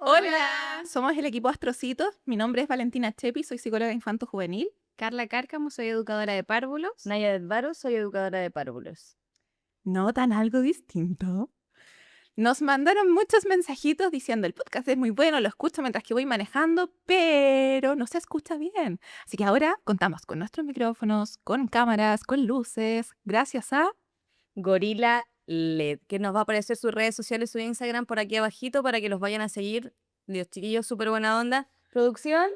Hola, somos el equipo Astrocitos. Mi nombre es Valentina Chepi, soy psicóloga infanto-juvenil. Carla Cárcamo, soy educadora de párvulos. Naya Edvaro, soy educadora de párvulos. ¿Notan algo distinto? Nos mandaron muchos mensajitos diciendo el podcast es muy bueno, lo escucho mientras que voy manejando, pero no se escucha bien. Así que ahora contamos con nuestros micrófonos, con cámaras, con luces, gracias a... Gorila LED, que nos va a aparecer sus redes sociales, su Instagram por aquí abajito para que los vayan a seguir. Dios, chiquillos, súper buena onda. Producción.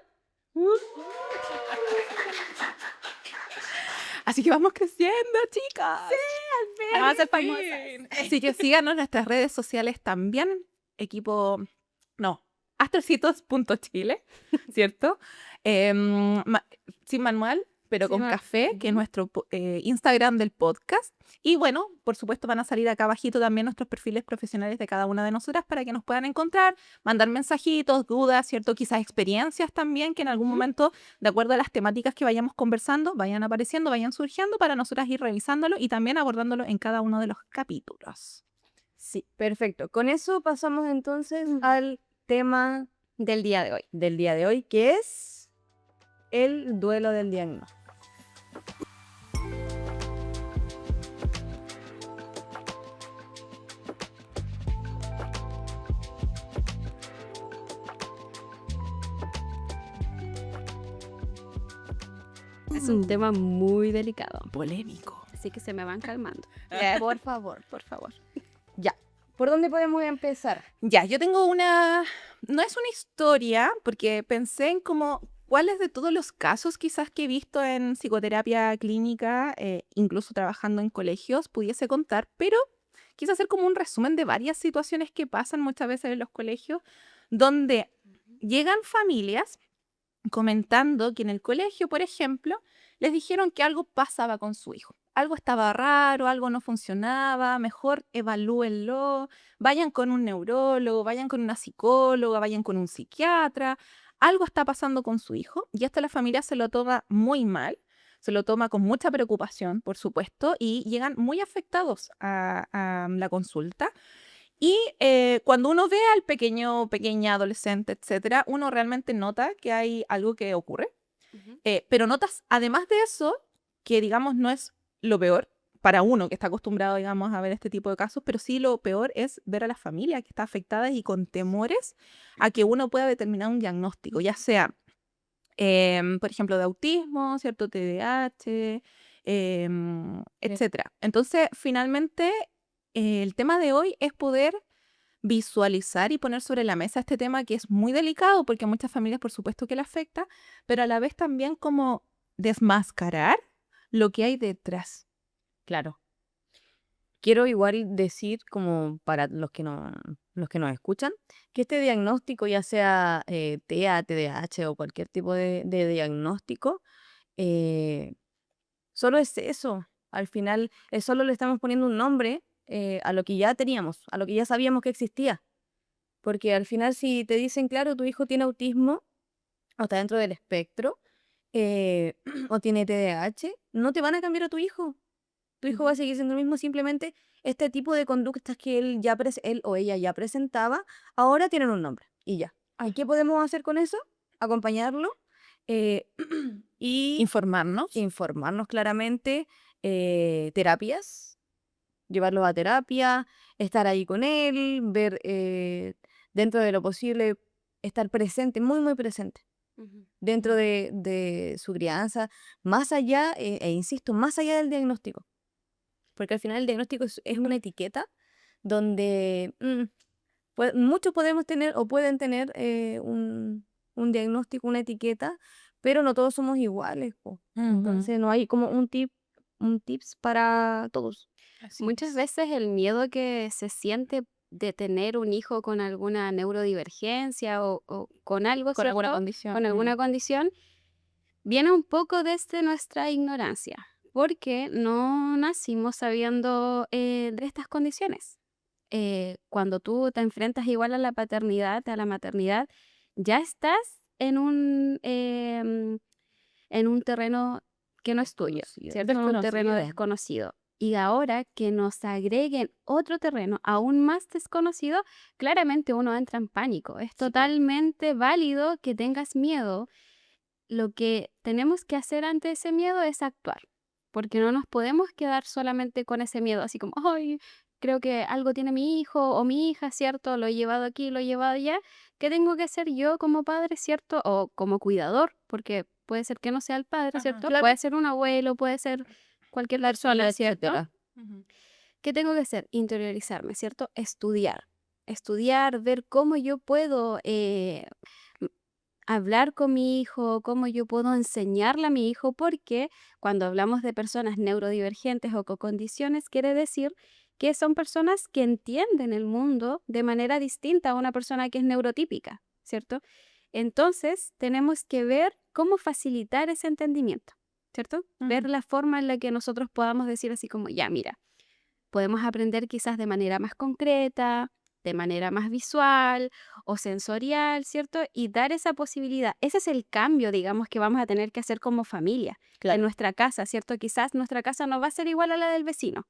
Así que vamos creciendo, chicas. Vamos a ser ¡Al famosas. fin! Así que síganos en nuestras redes sociales también. Astrocitos.chile, ¿cierto? Sin manual, pero Sin con ma- café, que es nuestro Instagram del podcast. Y bueno, por supuesto van a salir acá abajito también nuestros perfiles profesionales de cada una de nosotras para que nos puedan encontrar, mandar mensajitos, dudas, ¿cierto? Quizás experiencias también que en algún momento, de acuerdo a las temáticas que vayamos conversando, vayan apareciendo, vayan surgiendo para nosotras ir revisándolo y también abordándolo en cada uno de los capítulos. Sí, perfecto. Con eso pasamos entonces al tema Del día de hoy. del día de hoy, que es el duelo del diagnóstico. Es un tema muy delicado, Polémico. así que se me van calmando. Por favor, por favor. Ya. ¿Por dónde podemos empezar? Ya, yo tengo una... No es una historia, porque pensé en como cuáles de todos los casos quizás que he visto en psicoterapia clínica, incluso trabajando en colegios, pudiese contar, pero quise hacer como un resumen de varias situaciones que pasan muchas veces en los colegios, donde llegan familias comentando que en el colegio, por ejemplo, les dijeron que algo pasaba con su hijo. Algo estaba raro, algo no funcionaba, mejor evalúenlo, vayan con un neurólogo, vayan con una psicóloga, vayan con un psiquiatra. Algo está pasando con su hijo y esto la familia se lo toma muy mal, se lo toma con mucha preocupación, por supuesto, y llegan muy afectados a la consulta. Y cuando uno ve al pequeño, pequeña, adolescente, etcétera, uno realmente nota que hay algo que ocurre. Pero notas, además de eso, que digamos no es lo peor para uno que está acostumbrado, digamos, a ver este tipo de casos, pero sí lo peor es ver a la familia que está afectada y con temores a que uno pueda determinar un diagnóstico, ya sea, por ejemplo, de autismo, ¿cierto? TDAH, etcétera. Entonces, finalmente, el tema de hoy es poder visualizar y poner sobre la mesa este tema que es muy delicado porque a muchas familias por supuesto que le afecta, pero a la vez también como desmascarar lo que hay detrás. Claro. Quiero igual decir, como para los que nos escuchan, que este diagnóstico, ya sea TEA, TDAH o cualquier tipo de diagnóstico, eh, solo es eso. Al final, solo le estamos poniendo un nombre a lo que ya teníamos, a lo que ya sabíamos que existía. Porque al final, si te dicen, claro, tu hijo tiene autismo o está dentro del espectro eh, o tiene TDAH, no te van a cambiar a tu hijo. Tu hijo va a seguir siendo el mismo, simplemente este tipo de conductas que él o ella ya presentaba, ahora tienen un nombre y ya. ¿Y qué podemos hacer con eso? Acompañarlo eh, y Informarnos. informarnos claramente, terapias, llevarlo a terapia, estar ahí con él, ver dentro de lo posible, estar presente, muy, muy presente dentro de su crianza, más allá, insisto, más allá del diagnóstico. Porque al final el diagnóstico es una etiqueta donde muchos podemos tener o pueden tener un diagnóstico, una etiqueta, pero no todos somos iguales, po. Entonces no hay como un tips para todos. Muchas veces el miedo que se siente de tener un hijo con alguna neurodivergencia o con algo, Con alguna ¿cierto? condición. Con alguna condición, viene un poco desde nuestra ignorancia, porque no nacimos sabiendo de estas condiciones. Cuando tú te enfrentas igual a la paternidad, a la maternidad, ya estás en un terreno que no es tuyo, Desconocido. ¿cierto? En un terreno desconocido. y ahora que nos agreguen otro terreno aún más desconocido, claramente uno entra en pánico. Es Sí, totalmente válido que tengas miedo. Lo que tenemos que hacer ante ese miedo es actuar, porque no nos podemos quedar solamente con ese miedo, así como, ay, creo que algo tiene mi hijo o mi hija, ¿cierto? Lo he llevado aquí, lo he llevado allá. ¿Qué tengo que hacer yo como padre, ¿cierto? O como cuidador, porque puede ser que no sea el padre, Ajá. ¿cierto? claro, Puede ser un abuelo, puede ser cualquier la persona, tía, ¿cierto? etcétera. Ujú. ¿Qué tengo que hacer? Interiorizarme, ¿cierto? Estudiar. Estudiar, ver cómo yo puedo m- hablar con mi hijo, cómo yo puedo enseñarle a mi hijo, porque cuando hablamos de personas neurodivergentes o con condiciones, quiere decir que son personas que entienden el mundo de manera distinta a una persona que es neurotípica, ¿cierto? Entonces, tenemos que ver cómo facilitar ese entendimiento, ¿cierto? Ver Ujú. la forma en la que nosotros podamos decir así como, ya, mira. Podemos aprender quizás de manera más concreta, de manera más visual o sensorial, ¿cierto? Y dar esa posibilidad. Ese es el cambio, digamos, que vamos a tener que hacer como familia en Claro. nuestra casa, ¿cierto? Quizás nuestra casa no va a ser igual a la del vecino,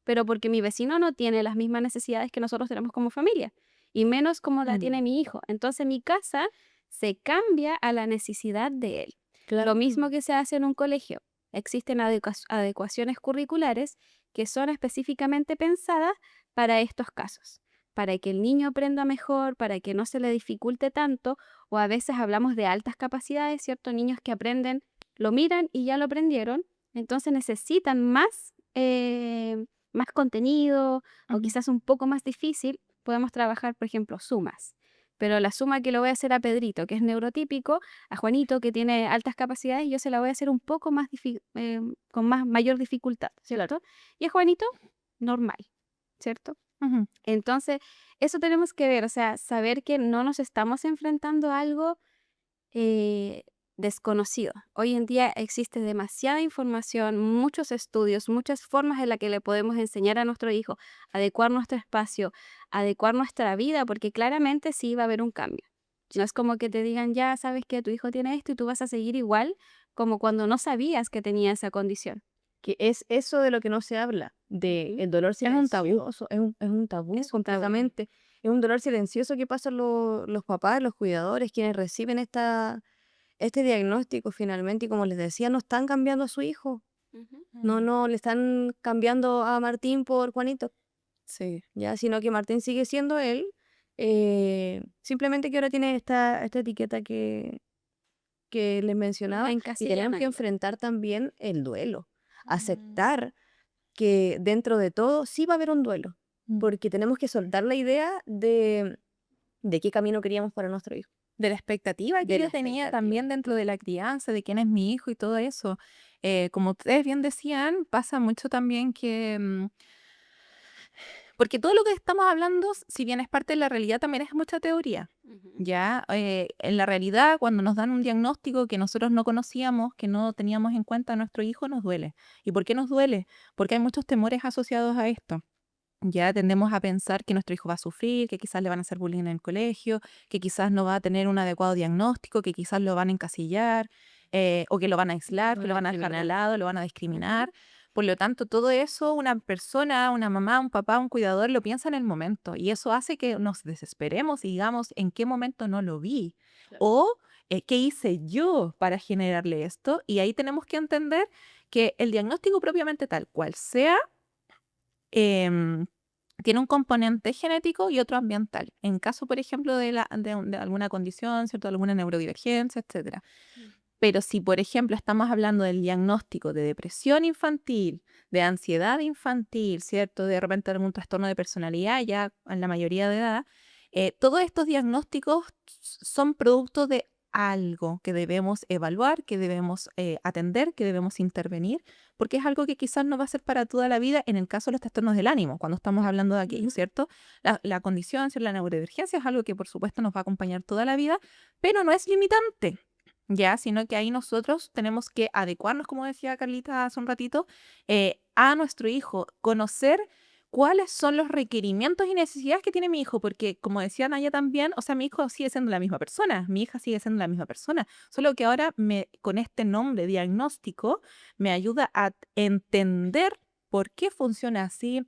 pero porque mi vecino no tiene las mismas necesidades que nosotros tenemos como familia, y menos como la tiene Mm, mi hijo. Entonces mi casa se cambia a la necesidad de él. Lo claro. mismo que se hace en un colegio. Existen adecuaciones curriculares que son específicamente pensadas para estos casos, para que el niño aprenda mejor, para que no se le dificulte tanto, o a veces hablamos de altas capacidades, ¿cierto? Niños que aprenden, lo miran y ya lo aprendieron, entonces necesitan más contenido o Ujú. quizás un poco más difícil. Podemos trabajar, por ejemplo, sumas. Pero la suma que le voy a hacer a Pedrito, que es neurotípico, a Juanito, que tiene altas capacidades, yo se la voy a hacer un poco más con mayor dificultad, Claro. ¿cierto? Y a Juanito, normal, ¿cierto? Ujú. Entonces, eso tenemos que ver, o sea, saber que no nos estamos enfrentando a algo eh, desconocido. Hoy en día existe demasiada información, muchos estudios, muchas formas en las que le podemos enseñar a nuestro hijo, adecuar nuestro espacio, adecuar nuestra vida, porque claramente sí va a haber un cambio. No es como que te digan, ya sabes que tu hijo tiene esto y tú vas a seguir igual como cuando no sabías que tenía esa condición. Que es eso de lo que no se habla, de Ujú. el dolor Es un tabú. silencioso, es un tabú Es un tabú. completamente, es un dolor silencioso que pasan los papás, los cuidadores, quienes reciben este diagnóstico finalmente, y como les decía, no están cambiando a su hijo, Ujú. no le están cambiando a Martín por Juanito, Sí. ya, sino que Martín sigue siendo él, simplemente que ahora tiene esta etiqueta que les Lo mencionaba, y encasillan tenemos que ahí. enfrentar también el duelo, Mm. aceptar que dentro de todo sí va a haber un duelo, Mm. porque tenemos que soltar la idea de qué camino queríamos para nuestro hijo, De la expectativa que de la yo tenía expectativa. también dentro de la crianza, de quién es mi hijo y todo eso. Como ustedes bien decían, pasa mucho también que, porque todo lo que estamos hablando, si bien es parte de la realidad, también es mucha teoría. Ujú. Ya, en la realidad, cuando nos dan un diagnóstico que nosotros no conocíamos, que no teníamos en cuenta a nuestro hijo, nos duele. ¿Y por qué nos duele? Porque hay muchos temores asociados a esto. Ya tendemos a pensar que nuestro hijo va a sufrir, que quizás le van a hacer bullying en el colegio, que quizás no va a tener un adecuado diagnóstico, que quizás lo van a encasillar, o que lo van a Lo aislar, que van lo a van a dejar de discriminar. lado, lo van a Ujú. discriminar. Por lo tanto, todo eso una persona, una mamá, un papá, un cuidador lo piensa en el momento, y eso hace que nos desesperemos y digamos en qué momento no lo vi Claro. o qué hice yo para generarle esto. Y ahí tenemos que entender que el diagnóstico propiamente tal cual sea, em, tiene un componente genético y otro ambiental. En caso, por ejemplo, de alguna condición, ¿cierto? Alguna neurodivergencia, etcétera. Mm. Pero si, por ejemplo, estamos hablando del diagnóstico de depresión infantil, de ansiedad infantil, ¿cierto? De repente algún trastorno de personalidad ya en la mayoría de edad, todos estos diagnósticos son producto de algo que debemos evaluar, que debemos atender, que debemos intervenir, porque es algo que quizás no va a ser para toda la vida en el caso de los trastornos del ánimo, cuando estamos hablando de aquello, Ujú. ¿cierto? La condición, ¿cierto? La neurodivergencia es algo que por supuesto nos va a acompañar toda la vida, pero no es limitante. Ya, sino que ahí nosotros tenemos que adecuarnos, como decía Carlita hace un ratito, a nuestro hijo, conocer cuáles son los requerimientos y necesidades que tiene mi hijo, porque como decía Naya también, o sea, mi hijo sigue siendo la misma persona, mi hija sigue siendo la misma persona, solo que ahora con este nombre diagnóstico me ayuda a entender por qué funciona así,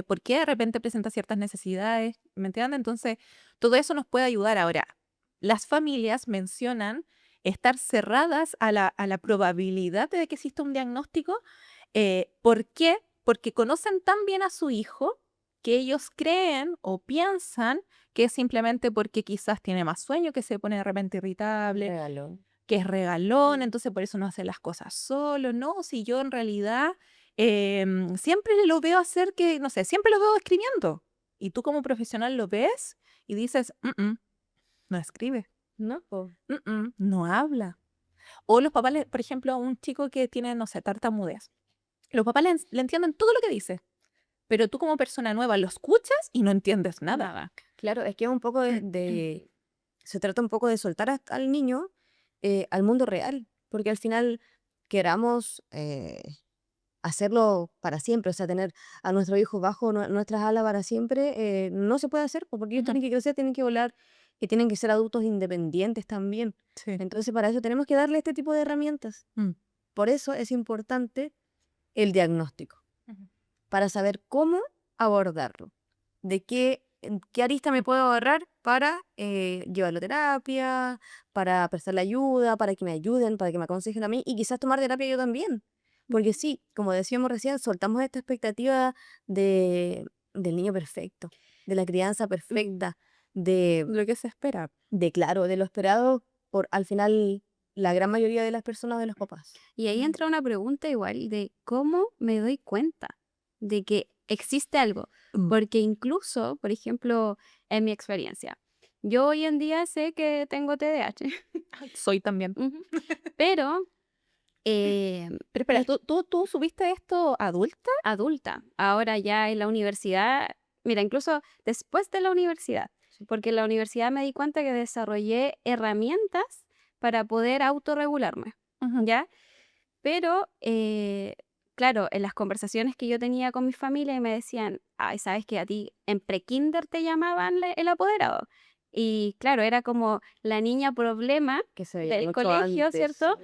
por qué de repente presenta ciertas necesidades, ¿me entiendes? Entonces, todo eso nos puede ayudar. Ahora, las familias mencionan estar cerradas a la probabilidad de que exista un diagnóstico. ¿Por qué? Porque conocen tan bien a su hijo que ellos creen o piensan que es simplemente porque quizás tiene más sueño, que se pone de repente irritable, Regalo. que es regalón, entonces por eso no hace las cosas solo. No, si yo en realidad siempre lo veo hacer que, no sé, siempre lo veo escribiendo. Y tú como profesional lo ves y dices, no escribe, ¿No? Po. no habla. O los papás, por ejemplo, a un chico que tiene, no sé, tartamudez. Los papás le entienden todo lo que dice, pero tú como persona nueva lo escuchas y no entiendes nada. Nada. Claro, es que es un poco se trata un poco de soltar al niño al mundo real, porque al final queramos hacerlo para siempre, o sea, tener a nuestro hijo bajo nuestras alas para siempre, no se puede hacer, porque ellos Ujú. tienen que crecer, tienen que volar, y tienen que ser adultos independientes también. Sí. Entonces, para eso tenemos que darle este tipo de herramientas. Mm. Por eso es importante el diagnóstico, Ujú. para saber cómo abordarlo, en qué arista me puedo agarrar para llevarlo a terapia, para prestarle ayuda, para que me ayuden, para que me aconsejen a mí y quizás tomar terapia yo también. Porque sí, como decíamos recién, soltamos esta expectativa del niño perfecto, de la crianza perfecta, de, Lo que se espera. claro, de lo esperado por al final la gran mayoría de las personas, de los papás. Y ahí entra una pregunta igual de cómo me doy cuenta de que existe algo. Mm. Porque incluso, por ejemplo, en mi experiencia, yo hoy en día sé que tengo TDAH, Soy también. ujú, pero Pero espera, ¿tú subiste esto adulta? adulta, ahora ya en la universidad, mira, incluso después de la universidad, porque en la universidad me di cuenta que desarrollé herramientas para poder autorregularme, Ujú. ¿ya? Pero, claro, en las conversaciones que yo tenía con mi familia y me decían, ay, sabes que a ti en prekinder te llamaban el apoderado. Y claro, era como la niña problema Que se veía del mucho colegio, antes. ¿cierto?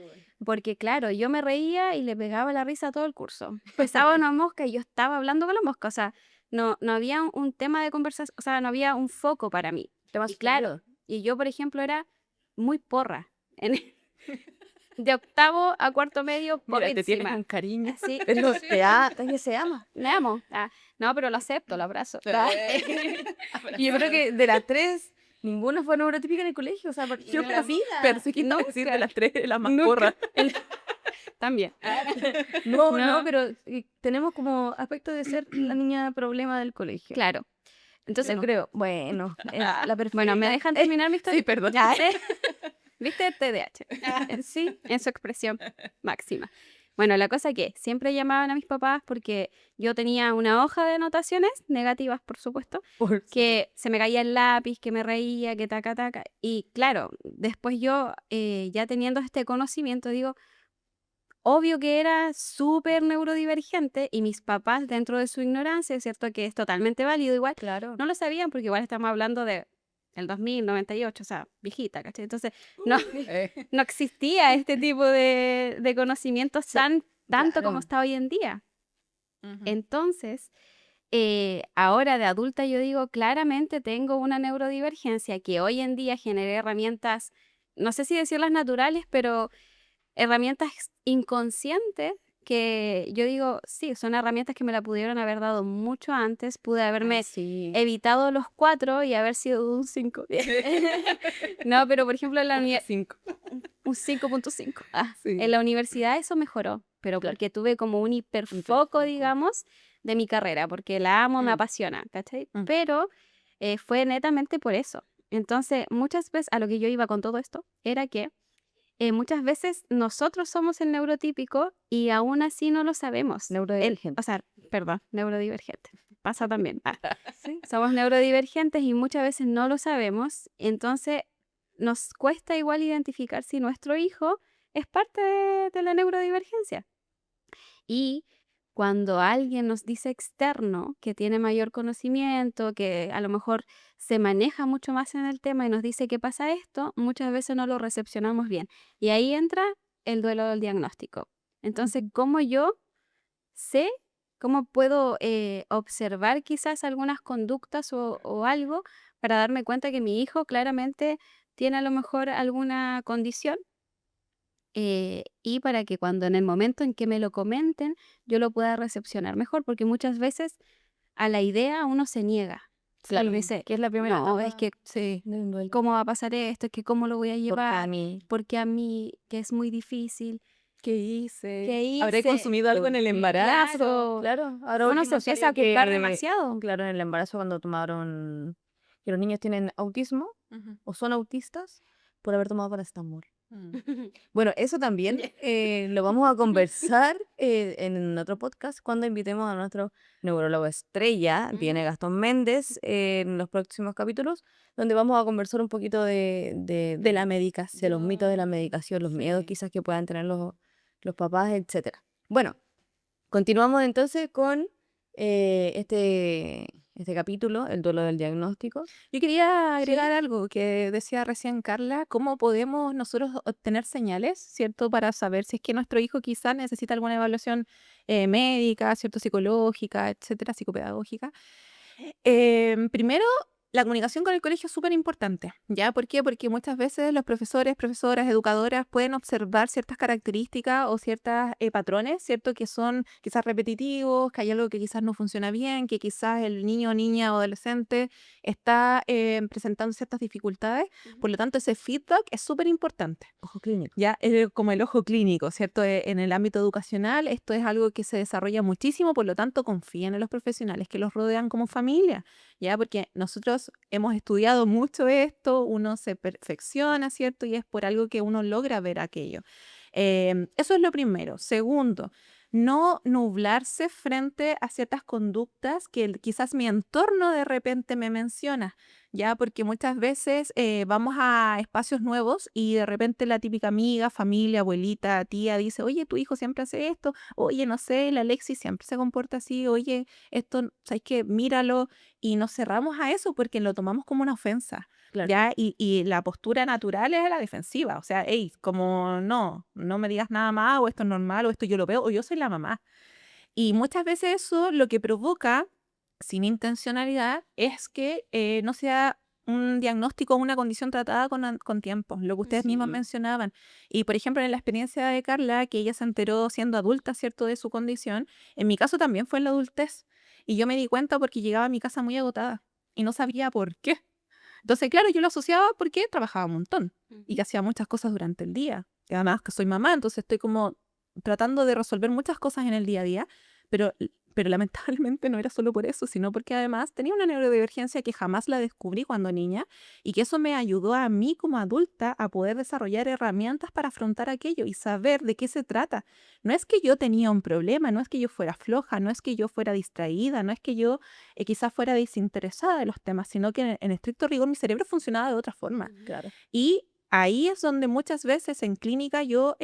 Porque claro, yo me reía y le pegaba la risa a todo el curso. Pesaba una mosca y yo estaba hablando con la mosca. O sea, no había un tema de conversación, o sea, no había un foco para mí. Temas Y claro, y yo, por ejemplo, era muy porra. De octavo a cuarto medio, Mira, te tienes porrísima. un cariño. Así, pero que se ama. me amo. No, pero lo acepto, lo abrazo. Y yo creo que de las tres, ninguna fue neurotípica en el colegio, o sea, Yo en la vida. pensé que iba a decir Nunca. de las tres, la más Nunca. porra. También. No, No. pero tenemos como aspecto de ser la niña problema del colegio. Claro. Entonces, Yo creo, bueno, es la perfecta. bueno, ¿me dejan terminar mi historia? Sí, perdón. Ya, ¿viste? TDAH. Sí, en su expresión máxima. Bueno, la cosa que siempre llamaban a mis papás porque yo tenía una hoja de anotaciones, negativas por supuesto, que se me caía el lápiz, que me reía, que taca, taca. Y claro, después yo, ya teniendo este conocimiento, digo, obvio que era súper neurodivergente y mis papás, dentro de su ignorancia, ¿cierto? Que es totalmente válido igual, Claro. no lo sabían porque igual estamos hablando de el 2098, o sea, viejita, ¿cachai? Entonces, no, no existía este tipo de conocimientos tanto claro. como está hoy en día. Ujú. Entonces, ahora de adulta yo digo, claramente tengo una neurodivergencia que hoy en día generé herramientas, no sé si decirlas naturales, pero herramientas inconscientes que yo digo, sí, son herramientas que me la pudieron haber dado mucho antes, pude haberme Sí. evitado los 4 y haber sido un 5. No, pero por ejemplo en la Cinco. un 5.5. Sí. En la universidad eso mejoró, pero Claro. porque tuve como un hiperfoco, Hiperfoco. digamos, de mi carrera, porque la amo, me Mm. apasiona, ¿cachai? Mm. Pero fue netamente por eso. Entonces, muchas veces a lo que yo iba con todo esto era que muchas veces nosotros somos el neurotípico y aún así no lo sabemos. Neurodivergente. O sea, perdón, neurodivergente. Pasa también. Sí. Somos neurodivergentes y muchas veces no lo sabemos. Entonces, nos cuesta igual identificar si nuestro hijo es parte de la neurodivergencia. Y cuando alguien nos dice externo que tiene mayor conocimiento, que a lo mejor se maneja mucho más en el tema y nos dice que pasa esto, muchas veces no lo recepcionamos bien. Y ahí entra el duelo del diagnóstico. Entonces, Ujú. ¿cómo yo sé ¿Cómo puedo observar quizás algunas conductas o algo para darme cuenta que mi hijo claramente tiene a lo mejor alguna condición? Y para que cuando en el momento en que me lo comenten, yo lo pueda recepcionar mejor, porque muchas veces a la idea uno se niega. Claro, Y dice, que es la primera no, es etapa que Sí. del duelo. ¿cómo va a pasar esto? Es que ¿cómo lo voy a Porque a llevar? mí, Porque a mí, que es muy difícil. ¿Qué hice? ¿Qué ¿Habré hice? consumido algo en el sí, embarazo? claro, ahora Uno se último empieza a salió que culpar demasiado. claro, en el embarazo cuando tomaron que los niños tienen autismo Ujú. o son autistas por haber tomado paracetamol. Mm. Bueno, eso también lo vamos a conversar en otro podcast cuando invitemos a nuestro neurólogo estrella, viene Gastón Méndez, en los próximos capítulos, donde vamos a conversar un poquito De la de los medicación. mitos de la medicación, los miedos Sí. quizás que puedan tener los papás, etcétera. Bueno, continuamos entonces con este capítulo, el duelo del diagnóstico. Yo quería Sí. agregar algo que decía recién Carla, cómo podemos nosotros obtener señales, ¿cierto? Para saber si es que nuestro hijo quizás necesita alguna evaluación médica, ¿cierto? Psicológica, etcétera, psicopedagógica. Primero, la comunicación con el colegio es súper importante, ¿ya? ¿Por qué? Porque muchas veces los profesores, profesoras, educadoras pueden observar ciertas características o ciertos patrones, ¿cierto? Que son quizás repetitivos, que hay algo que quizás no funciona bien, que quizás el niño, niña o adolescente está presentando ciertas dificultades. Por lo tanto, ese feedback es súper importante. Ojo clínico. Ya, como el ojo clínico, ¿cierto? En el ámbito educacional, esto es algo que se desarrolla muchísimo, por lo tanto, confíen en los profesionales que los rodean como familia, ¿ya? Porque nosotros hemos estudiado mucho esto, uno se perfecciona, ¿cierto? Y es por algo que uno logra ver aquello. Eso es lo primero. Segundo, no nublarse frente a ciertas conductas que quizás mi entorno de repente me menciona, ¿ya? Porque muchas veces vamos a espacios nuevos y de repente la típica amiga, familia, abuelita, tía dice, oye, tu hijo siempre hace esto, oye, no sé, la Alexis siempre se comporta así, oye, esto, ¿sabes qué? Míralo, y nos cerramos a eso porque lo tomamos como una ofensa. Claro. ¿Ya? Y la postura natural es la defensiva, o sea, hey, como no me digas nada más, o esto es normal, o esto yo lo veo, o yo soy la mamá. Y muchas veces eso lo que provoca, sin intencionalidad, es que no sea un diagnóstico o una condición tratada con tiempo, lo que ustedes mismos Sí. mencionaban. Y por ejemplo, en la experiencia de Carla, que ella se enteró siendo adulta, ¿cierto?, de su condición, en mi caso también fue en la adultez. Y yo me di cuenta porque llegaba a mi casa muy agotada y no sabía por qué. Entonces, claro, yo lo asociaba porque trabajaba un montón y que hacía muchas cosas durante el día. Y además que soy mamá, entonces estoy como tratando de resolver muchas cosas en el día a día, pero, pero lamentablemente no era solo por eso, sino porque además tenía una neurodivergencia que jamás la descubrí cuando niña y que eso me ayudó a mí como adulta a poder desarrollar herramientas para afrontar aquello y saber de qué se trata. No es que yo tenía un problema, no es que yo fuera floja, no es que yo fuera distraída, no es que yo quizás fuera desinteresada de los temas, sino que en estricto rigor mi cerebro funcionaba de otra forma. Claro. Y ahí es donde muchas veces en clínica yo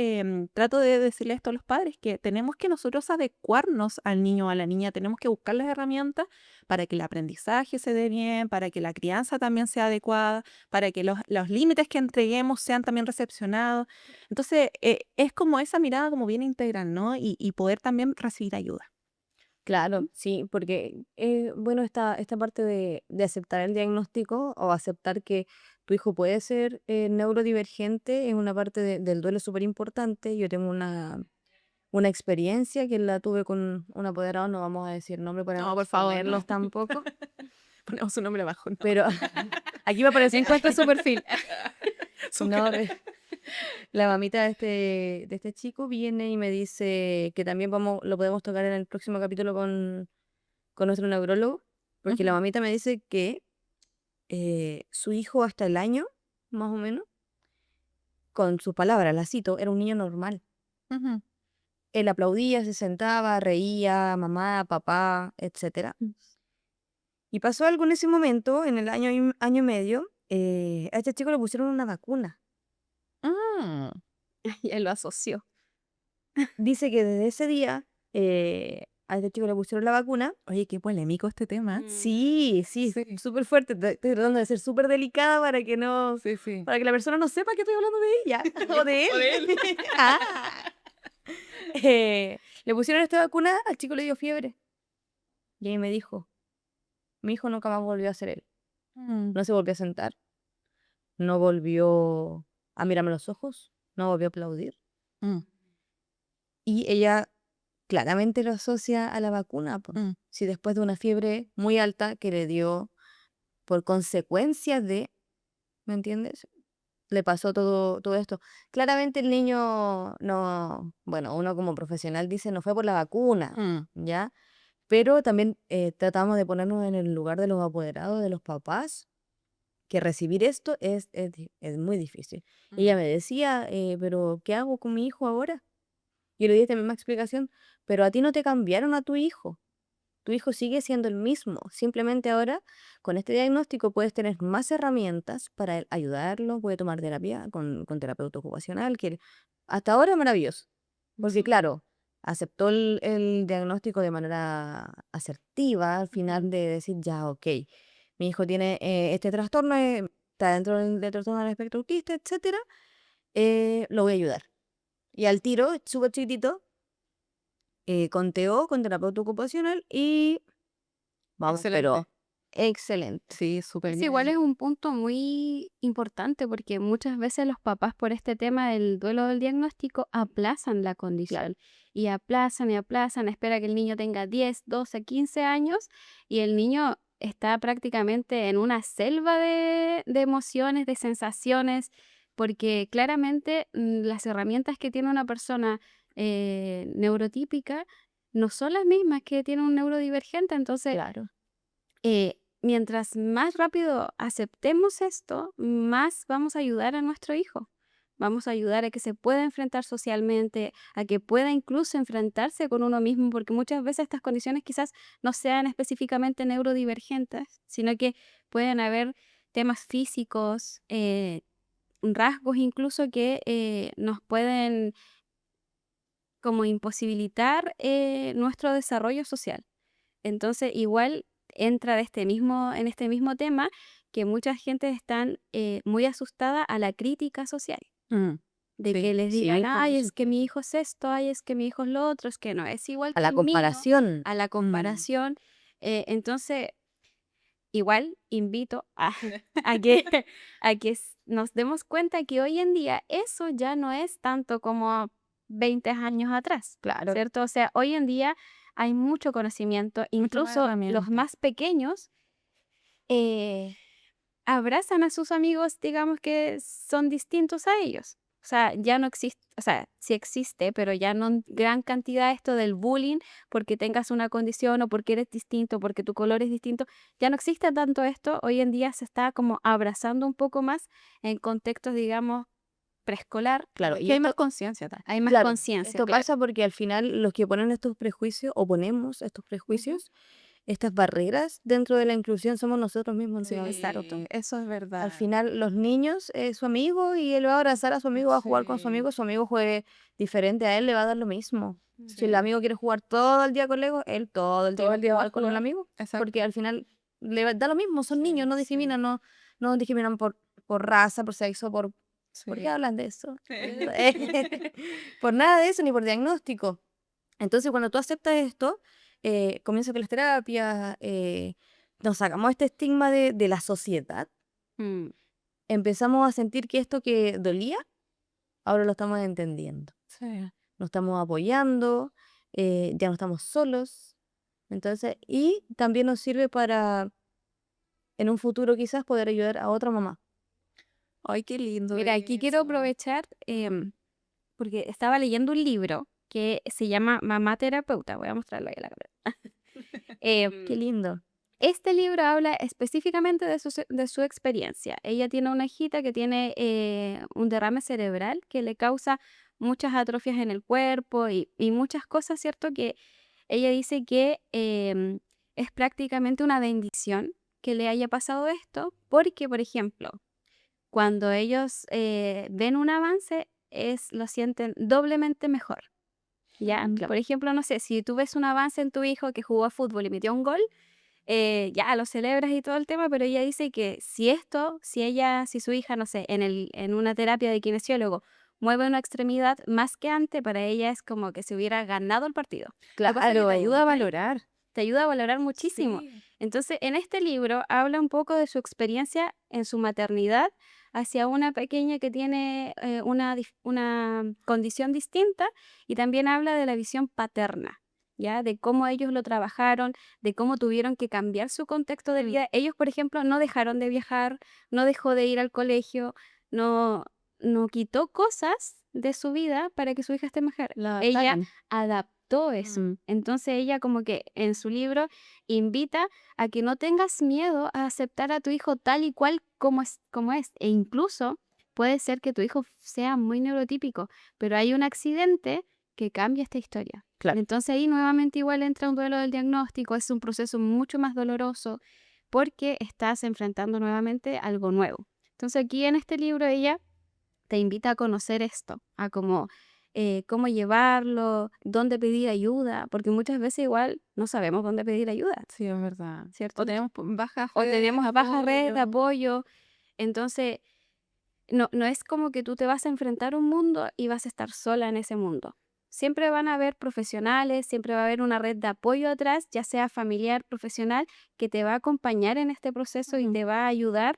trato de decirle esto a los padres, que tenemos que nosotros adecuarnos al niño o a la niña, tenemos que buscar las herramientas para que el aprendizaje se dé bien, para que la crianza también sea adecuada, para que los límites que entreguemos sean también recepcionados. Entonces, es como esa mirada como bien integral, ¿no? Y poder también recibir ayuda. Claro, sí, porque bueno, esta parte de aceptar el diagnóstico o aceptar que tu hijo puede ser neurodivergente es una parte del duelo súper importante. Yo tengo una experiencia que la tuve con un apoderado, no vamos a decir nombre para no No, por favor, exponerlos no. tampoco, Ponemos su nombre abajo, ¿no? pero aquí va a aparecer Encuentra su perfil. no, la mamita de este chico viene y me dice que también lo podemos tocar en el próximo capítulo con nuestro neurólogo, porque la Ujú, mamita me dice que su hijo hasta el año, más o menos, con sus palabras, la cito, era un niño normal. ujú. Él aplaudía, se sentaba, reía, mamá, papá, etcétera. Y pasó algo en ese momento, en el año y medio, a este chico le pusieron una vacuna. Mm. Y él lo asoció. Dice que desde ese día a este chico le pusieron la vacuna. Oye, qué polémico este tema. Sí, sí, Sí. súper fuerte. Estoy tratando de ser súper delicada para que no, Sí, sí. para que la persona no sepa que estoy hablando de ella o de él. O de él. Ah. Le pusieron esta vacuna, al chico le dio fiebre. Y ahí me dijo, mi hijo nunca más volvió a ser él. Mm, No se volvió a sentar, no volvió a mirarme a los ojos, no volvió a aplaudir. mm, Y ella claramente lo asocia a la vacuna, po. mm. Si después de una fiebre muy alta que le dio por consecuencia de, ¿me entiendes? Le pasó todo esto. Claramente el niño no, bueno, uno como profesional dice no fue por la vacuna, Mm, ¿ya? Pero también tratamos de ponernos en el lugar de los apoderados, de los papás, que recibir esto es muy difícil. Y ella mm. me decía, pero ¿qué hago con mi hijo ahora? Yo le di esta misma explicación, pero a ti no te cambiaron a tu hijo. Tu hijo sigue siendo el mismo. Simplemente ahora, con este diagnóstico, puedes tener más herramientas para ayudarlo. Puede tomar terapia con terapeuta ocupacional, que hasta ahora es maravilloso. Porque, Sí. claro, aceptó el diagnóstico de manera asertiva, al Mm. final de decir, ya, ok, mi hijo tiene este trastorno, está dentro del trastorno del espectro autista, etcétera, lo voy a ayudar. Y al tiro, súper chiquitito, con TO, con terapeuta ocupacional, y vamos, Excelente. pero excelente. Sí, súper Es igual bien. es un punto muy importante porque muchas veces los papás por este tema del duelo del diagnóstico aplazan la Claro, condición y aplazan, espera que el niño tenga 10, 12, 15 años y el niño está prácticamente en una selva de emociones, de sensaciones, porque claramente las herramientas que tiene una persona neurotípica no son las mismas que tiene un neurodivergente, entonces claro. mientras más rápido aceptemos esto, más vamos a ayudar a nuestro hijo. Vamos a ayudar a que se pueda enfrentar socialmente, a que pueda incluso enfrentarse con uno mismo, porque muchas veces estas condiciones quizás no sean específicamente neurodivergentes, sino que pueden haber temas físicos, rasgos incluso que nos pueden como imposibilitar nuestro desarrollo social. Entonces, igual entra en este mismo tema que mucha gente están muy asustada a la crítica social, Mm, de sí. que les digan, Sí, por ay, es que supuesto. mi hijo es esto, ay, es que mi hijo es lo otro, es que no es igual A que la el mío, comparación. a la Mm. comparación. Entonces, igual invito a, a que, a que nos demos cuenta que hoy en día eso ya no es tanto como 20 años atrás, Claro. ¿cierto? O sea, hoy en día hay mucho conocimiento, Mucho más incluso los herramientas. más pequeños eh, abrazan a sus amigos, digamos que son distintos a ellos. O sea, ya no existe, o sea, sí existe, pero ya no en gran cantidad esto del bullying porque tengas una condición o porque eres distinto, porque tu color es distinto. Ya no existe tanto esto. Hoy en día se está como abrazando un poco más en contextos, digamos, preescolar. Claro, Es y que hay más esto, conciencia también. Hay más claro, conciencia, esto claro. pasa porque al final los que ponen estos prejuicios o ponemos estos Ujú. prejuicios, estas barreras dentro de la inclusión somos nosotros mismos los adultos. Sí, eso es Al verdad. final los niños es su amigo y él va a abrazar a su amigo, va a jugar con Sí, su amigo juegue diferente a él, le va a dar lo mismo. Si el sí. amigo quiere jugar todo el día con Lego, él todo el día Todo va el a día va a jugar con el jugar. amigo, porque Exacto. al final da lo mismo, son niños, Sí, no sí, discriminan, no discriminan por raza, por sexo, ¿por qué sí. hablan de eso? Por nada de eso, ni por diagnóstico. Entonces, cuando tú aceptas esto, comienzo con las terapias, nos sacamos este estigma de la sociedad, Mm, empezamos a sentir que esto que dolía, ahora lo estamos entendiendo. Sí. Nos estamos apoyando, ya no estamos solos. Entonces, y también nos sirve para en un futuro quizás poder ayudar a otra mamá. Ay, qué lindo Mira, aquí quiero eso. aprovechar porque estaba leyendo un libro que se llama Mamá Terapeuta. Voy a mostrarlo ahí a la cámara. Qué Em, lindo. este libro habla específicamente de su experiencia. Ella tiene una hijita que tiene un derrame cerebral que le causa muchas atrofias en el cuerpo y muchas cosas, ¿cierto? Que ella dice que es prácticamente una bendición que le haya pasado esto, porque, por ejemplo, cuando ellos ven un avance, lo sienten doblemente mejor. ¿Ya? Mm, Por Claro. ejemplo, no sé, si tú ves un avance en tu hijo que jugó a fútbol y metió un gol, ya lo celebras y todo el tema, pero ella dice que si su hija, no sé, en una terapia de kinesiólogo mueve una extremidad más que antes, para ella es como que se hubiera ganado el partido. Lo que pasa es que Claro. te ayuda a valorar. te ayuda a valorar muchísimo. Sí. Entonces, en este libro habla un poco de su experiencia en su maternidad hacia una pequeña que tiene una condición distinta, y también habla de la visión paterna, ¿ya? De cómo ellos lo trabajaron, de cómo tuvieron que cambiar su contexto de vida. Ellos, por ejemplo, no dejaron de viajar, no dejó de ir al colegio, no, no quitó cosas de su vida para que su hija esté mejor. La Ella adaptaron. adaptó eso. Mm. Entonces ella como que en su libro invita a que no tengas miedo a aceptar a tu hijo tal y cual como es. E incluso puede ser que tu hijo sea muy neurotípico, pero hay un accidente que cambia esta historia. Claro. Entonces ahí nuevamente igual entra un duelo del diagnóstico, es un proceso mucho más doloroso porque estás enfrentando nuevamente algo nuevo. Entonces aquí en este libro ella te invita a conocer esto, a cómo llevarlo, dónde pedir ayuda, porque muchas veces igual no sabemos dónde pedir ayuda, Sí, es verdad. ¿cierto? O tenemos bajas O redes de tenemos a baja red de apoyo. apoyo. Entonces, no es como que tú te vas a enfrentar a un mundo y vas a estar sola en ese mundo. Siempre van a haber profesionales, siempre va a haber una red de apoyo atrás, ya sea familiar, profesional, que te va a acompañar en este proceso y Ujú. te va a ayudar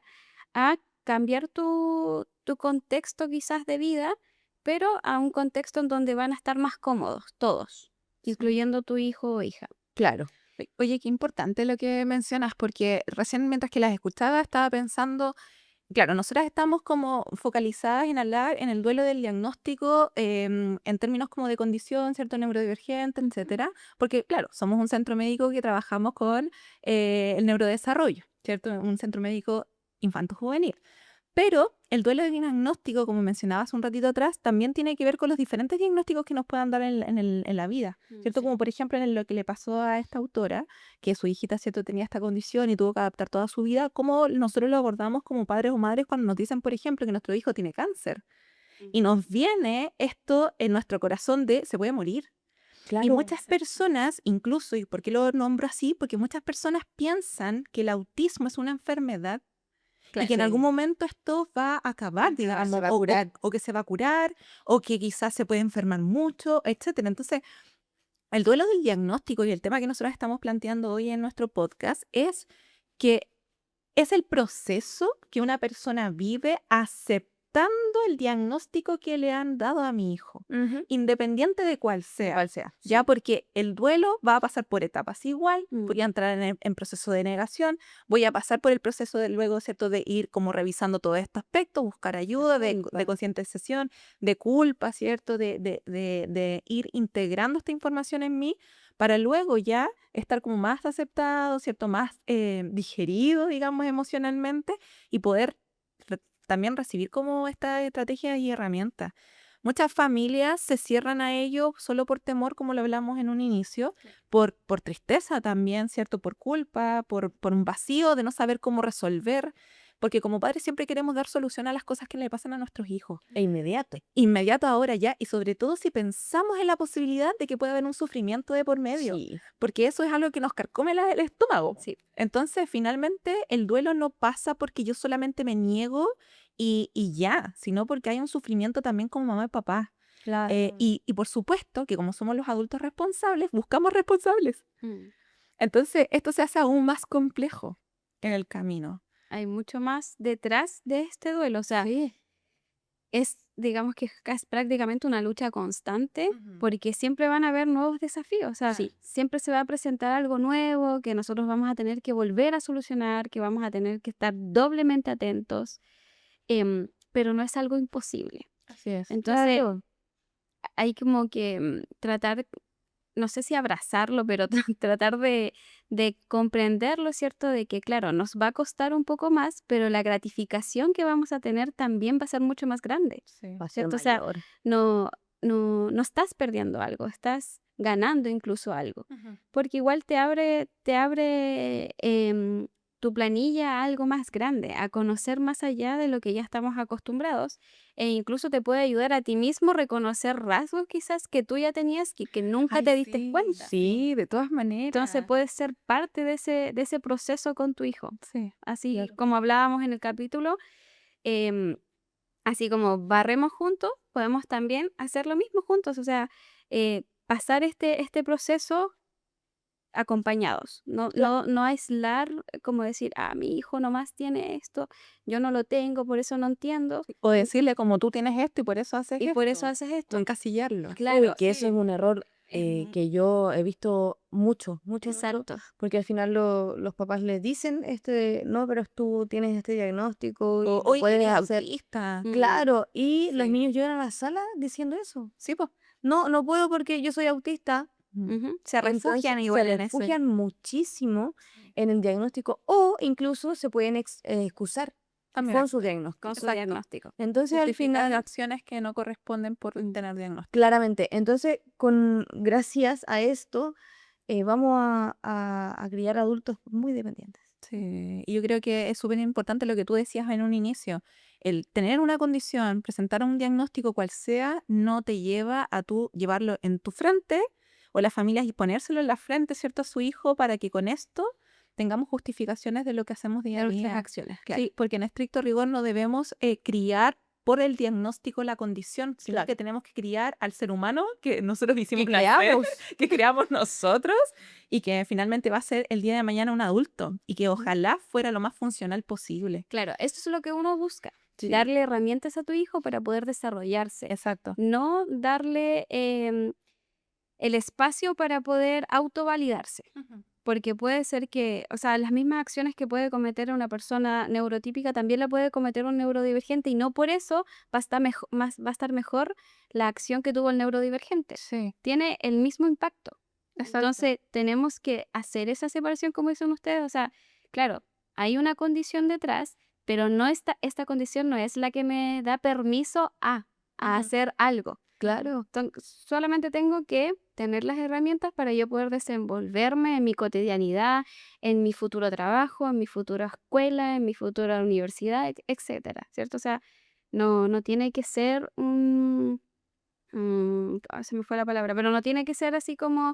a cambiar tu contexto quizás de vida, pero a un contexto en donde van a estar más cómodos todos, Sí. incluyendo tu hijo o hija. Claro. Oye, qué importante lo que mencionas, porque recién mientras que las escuchaba estaba pensando, claro, nosotras estamos como focalizadas en hablar en el duelo del diagnóstico en términos como de condición, ¿cierto? Neurodivergente, etcétera, porque claro, somos un centro médico que trabajamos con el neurodesarrollo, ¿cierto? Un centro médico infanto-juvenil. Pero el duelo del diagnóstico, como mencionaba hace un ratito atrás, también tiene que ver con los diferentes diagnósticos que nos puedan dar en la vida, ¿cierto? Sí. Como por ejemplo en lo que le pasó a esta autora, que su hijita, ¿cierto?, tenía esta condición y tuvo que adaptar toda su vida, cómo nosotros lo abordamos como padres o madres cuando nos dicen, por ejemplo, que nuestro hijo tiene cáncer. Y nos viene esto en nuestro corazón de se puede morir. Y Claro. muchas personas, incluso, ¿y por qué lo nombro así? Porque muchas personas piensan que el autismo es una enfermedad y que en algún momento esto va a acabar, digamos, se va a curar. o que se va a curar, o que quizás se puede enfermar mucho, etcétera. Entonces, el duelo del diagnóstico y el tema que nosotros estamos planteando hoy en nuestro podcast es que es el proceso que una persona vive aceptando el diagnóstico que le han dado a mi hijo, Ujú. independiente de cuál sea. Cual sea. Ya, porque el duelo va a pasar por etapas igual, Mm. voy a entrar en proceso de negación, voy a pasar por el proceso de luego, ¿cierto?, de ir como revisando todo este aspecto, buscar ayuda, de culpa. concientización, de culpa, ¿cierto?, de ir integrando esta información en mí para luego ya estar como más aceptado, ¿cierto?, más digerido, digamos, emocionalmente y poder también recibir como estas estrategias y herramientas. Muchas familias se cierran a ello solo por temor, como lo hablamos en un inicio, por tristeza también, ¿cierto? Por culpa, por un vacío de no saber cómo resolver, porque como padres siempre queremos dar solución a las cosas que le pasan a nuestros hijos. E inmediato. Inmediato ahora ya, y sobre todo si pensamos en la posibilidad de que pueda haber un sufrimiento de por medio, Sí. porque eso es algo que nos carcome el estómago. Sí. Entonces, finalmente, el duelo no pasa porque yo solamente me niego y ya, sino porque hay un sufrimiento también como mamá y papá. Claro. Y por supuesto que como somos los adultos responsables, buscamos responsables. Mm. Entonces, esto se hace aún más complejo en el camino. Hay mucho más detrás de este duelo, o sea, digamos que es prácticamente una lucha constante, porque siempre van a haber nuevos desafíos, o sea, Sí. siempre se va a presentar algo nuevo que nosotros vamos a tener que volver a solucionar, que vamos a tener que estar doblemente atentos, pero no es algo imposible. Así es. Entonces, Claro. hay como que tratar, no sé si abrazarlo, pero tratar de comprenderlo, ¿cierto? De que, claro, nos va a costar un poco más, pero la gratificación que vamos a tener también va a ser mucho más grande, Sí. Va a ser ¿cierto? O sea, mayor. no estás perdiendo algo, estás ganando incluso algo, porque igual te abre tu planilla a algo más grande, a conocer más allá de lo que ya estamos acostumbrados, e incluso te puede ayudar a ti mismo reconocer rasgos quizás que tú ya tenías que nunca Ay, te diste sí, cuenta. sí, de todas maneras. Entonces puedes ser parte de ese proceso con tu hijo. Sí. Así Claro. como hablábamos en el capítulo, em, así como barremos juntos, podemos también hacer lo mismo juntos, o sea, pasar este proceso acompañados. No, no aislar, como decir, mi hijo nomás tiene esto, yo no lo tengo, por eso no entiendo, O decirle como tú tienes esto y por eso haces y por eso esto. haces O esto. encasillarlo. Uy, Claro, que eso es un error em, que yo he visto mucho, mucho, mucho, exacto. porque al final los papás les dicen, no, pero tú tienes este diagnóstico y O, no oye, puedes eres hacer. autista. Mm, Claro, y los sí. niños llegan a la sala diciendo eso. Sí, pues. No, no puedo porque yo soy autista. Ujú. Se Entonces refugian se igual en ese. refugian muchísimo en el diagnóstico o incluso se pueden excusar También. con su diagnóstico. Con su Exacto. diagnóstico. Entonces al Justificar final, acciones que no corresponden por tener diagnóstico. claramente, entonces gracias a esto vamos a criar adultos muy dependientes. Sí, y yo creo que es súper importante lo que tú decías en un inicio. El tener una condición, presentar un diagnóstico cual sea, no te lleva a tú llevarlo en tu frente o las familias y ponérselo en la frente, ¿cierto?, a su hijo para que con esto tengamos justificaciones de lo que hacemos día De a nuestras día. acciones, claro. Sí, porque en estricto rigor no debemos criar por el diagnóstico la condición, sino Claro. que tenemos que criar al ser humano que nosotros hicimos Que nacer, creamos. que creamos nosotros y que finalmente va a ser el día de mañana un adulto y que ojalá fuera lo más funcional posible. Claro, esto es lo que uno busca. Sí. Darle herramientas a tu hijo para poder desarrollarse. Exacto. No darle el espacio para poder autovalidarse. Porque puede ser que, o sea, las mismas acciones que puede cometer una persona neurotípica también la puede cometer un neurodivergente y no por eso va a estar mejor la acción que tuvo el neurodivergente. Sí. Tiene el mismo impacto. Exacto. Entonces, tenemos que hacer esa separación como dicen ustedes. O sea, claro, hay una condición detrás, pero no esta condición no es la que me da permiso a hacer algo. Claro. Solamente tengo que tener las herramientas para yo poder desenvolverme en mi cotidianidad, en mi futuro trabajo, en mi futura escuela, en mi futura universidad, etcétera, ¿cierto? O sea, no tiene que ser se me fue la palabra, pero no tiene que ser así como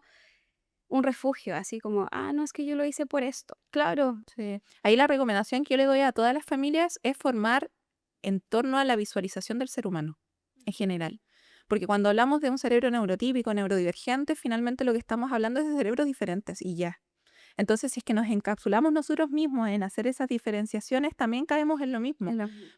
un refugio, así como, no, es que yo lo hice por esto. Claro. Sí. Ahí la recomendación que yo le doy a todas las familias es formar en torno a la visualización del ser humano en general. Porque cuando hablamos de un cerebro neurotípico, neurodivergente, finalmente lo que estamos hablando es de cerebros diferentes y ya. Entonces, si es que nos encapsulamos nosotros mismos en hacer esas diferenciaciones, también caemos en lo mismo.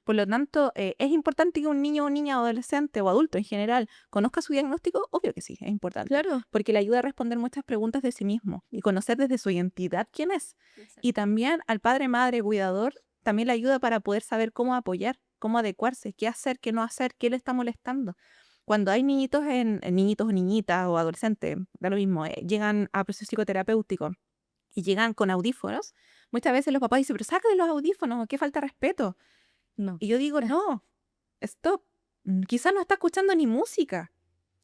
Por lo tanto, ¿es importante que un niño o niña, adolescente o adulto en general conozca su diagnóstico? Obvio que sí, es importante. Claro. Porque le ayuda a responder muchas preguntas de sí mismo y conocer desde su identidad quién es. Y también al padre, madre, cuidador, también le ayuda para poder saber cómo apoyar, cómo adecuarse, qué hacer, qué no hacer, qué le está molestando. Cuando hay niñitos niñitos o niñitas o adolescentes, da lo mismo, llegan a proceso psicoterapéutico y llegan con audífonos, muchas veces los papás dicen, pero sácale los audífonos, qué falta de respeto. No. Y yo digo, no, stop, quizás no está escuchando ni música,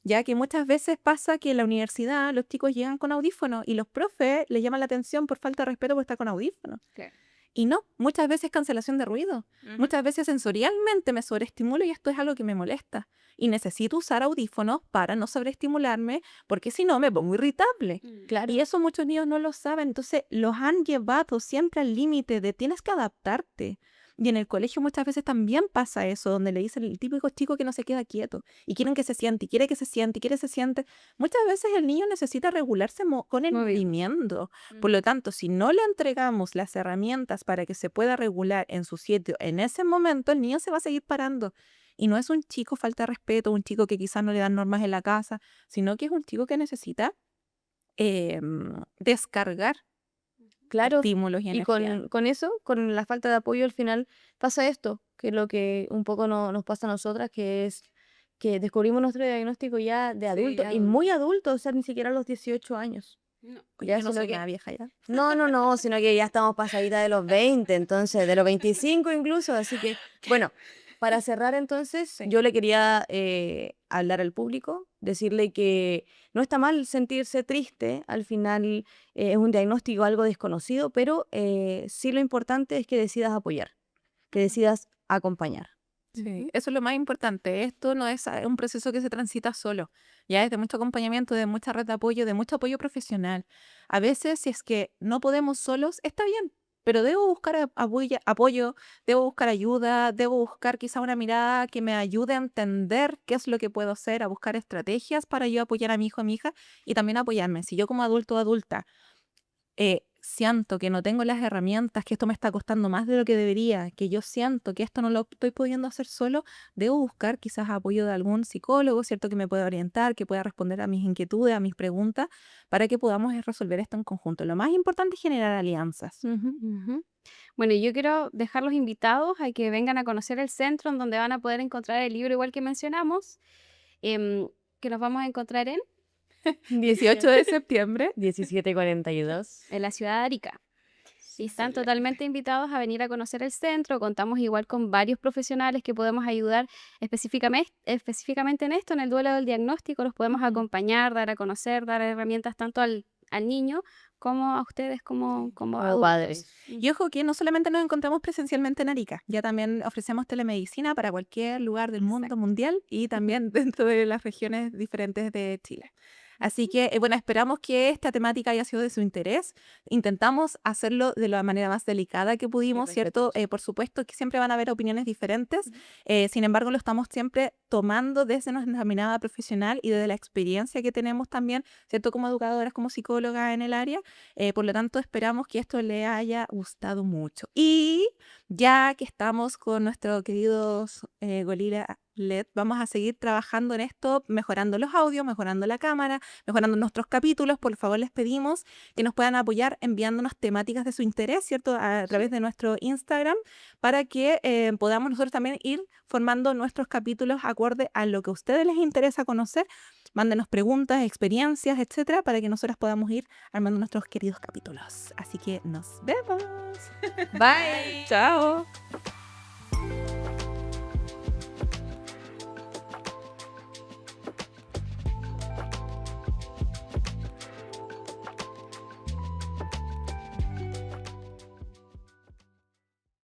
ya que muchas veces pasa que en la universidad los chicos llegan con audífonos y los profes les llaman la atención por falta de respeto por estar con audífonos. Claro. Y no, muchas veces cancelación de ruido, muchas veces sensorialmente me sobreestimulo y esto es algo que me molesta. Y necesito usar audífonos para no sobreestimularme, porque si no me pongo irritable. Claro. Y eso muchos niños no lo saben, entonces los han llevado siempre al límite de tienes que adaptarte. Y en el colegio muchas veces también pasa eso, donde le dicen el típico chico que no se queda quieto y quieren que se siente, y quiere que se siente, y quiere que se siente. Muchas veces el niño necesita regularse con el movimiento. Por lo tanto, si no le entregamos las herramientas para que se pueda regular en su sitio en ese momento, el niño se va a seguir parando. Y no es un chico falta de respeto, un chico que quizás no le dan normas en la casa, sino que es un chico que necesita descargar Claro. estímulos y Y energía. con eso, con la falta de apoyo, al final pasa esto, que es lo que un poco nos pasa a nosotras, que es que descubrimos nuestro diagnóstico ya de adulto, y muy adulto, o sea, ni siquiera a los 18 años. No. Ya Ya, no sino soy que- una vieja ya. No, sino que ya estamos pasadita de los 20, entonces, de los 25 incluso, así que, bueno, para cerrar entonces, Sí. yo le quería hablar al público, decirle que no está mal sentirse triste, al final es un diagnóstico algo desconocido, pero sí lo importante es que decidas apoyar, que decidas acompañar. Sí, eso es lo más importante. Esto no es un proceso que se transita solo. Ya es de mucho acompañamiento, de mucha red de apoyo, de mucho apoyo profesional. A veces, si es que no podemos solos, está bien, pero debo buscar apoyo, debo buscar ayuda, debo buscar quizá una mirada que me ayude a entender qué es lo que puedo hacer, a buscar estrategias para yo apoyar a mi hijo, a mi hija y también apoyarme. Si yo como adulto o adulta siento que no tengo las herramientas, que esto me está costando más de lo que debería, que yo siento que esto no lo estoy pudiendo hacer solo, debo buscar quizás apoyo de algún psicólogo, ¿cierto? Que me pueda orientar, que pueda responder a mis inquietudes, a mis preguntas, para que podamos resolver esto en conjunto. Lo más importante es generar alianzas. Ujú. Bueno, yo quiero dejar los invitados a que vengan a conocer el centro en donde van a poder encontrar el libro igual que mencionamos, em, que nos vamos a encontrar 18 de septiembre. 17:42. en la ciudad de Arica. Y están Excelente. totalmente invitados a venir a conocer el centro. Contamos igual con varios profesionales que podemos ayudar específicamente en esto, en el duelo del diagnóstico. Los podemos Ujú. acompañar, dar a conocer, dar herramientas tanto al niño como a ustedes como Como adultos. padres. Y ojo que no solamente nos encontramos presencialmente en Arica, ya también ofrecemos telemedicina para cualquier lugar del mundo Exacto. mundial y también dentro de las regiones diferentes de Chile. Así que, bueno, esperamos que esta temática haya sido de su interés. Intentamos hacerlo de la manera más delicada que pudimos, ¿cierto? respetuosa. Por supuesto que siempre van a haber opiniones diferentes, Ujú. sin embargo, lo estamos siempre tomando desde nuestra mirada profesional y desde la experiencia que tenemos también, ¿cierto? Como educadoras, como psicólogas en el área. Por lo tanto, esperamos que esto le haya gustado mucho. Y ya que estamos con nuestros queridos Gorilla LED, vamos a seguir trabajando en esto, mejorando los audios, mejorando la cámara, mejorando nuestros capítulos. Por favor, les pedimos que nos puedan apoyar enviándonos temáticas de su interés, ¿cierto? A través de nuestro Instagram, para que podamos nosotros también ir formando nuestros capítulos acorde a lo que a ustedes les interesa conocer. Mándenos preguntas, experiencias, etcétera, para que nosotros podamos ir armando nuestros queridos capítulos. Así que nos vemos. Bye. Chao.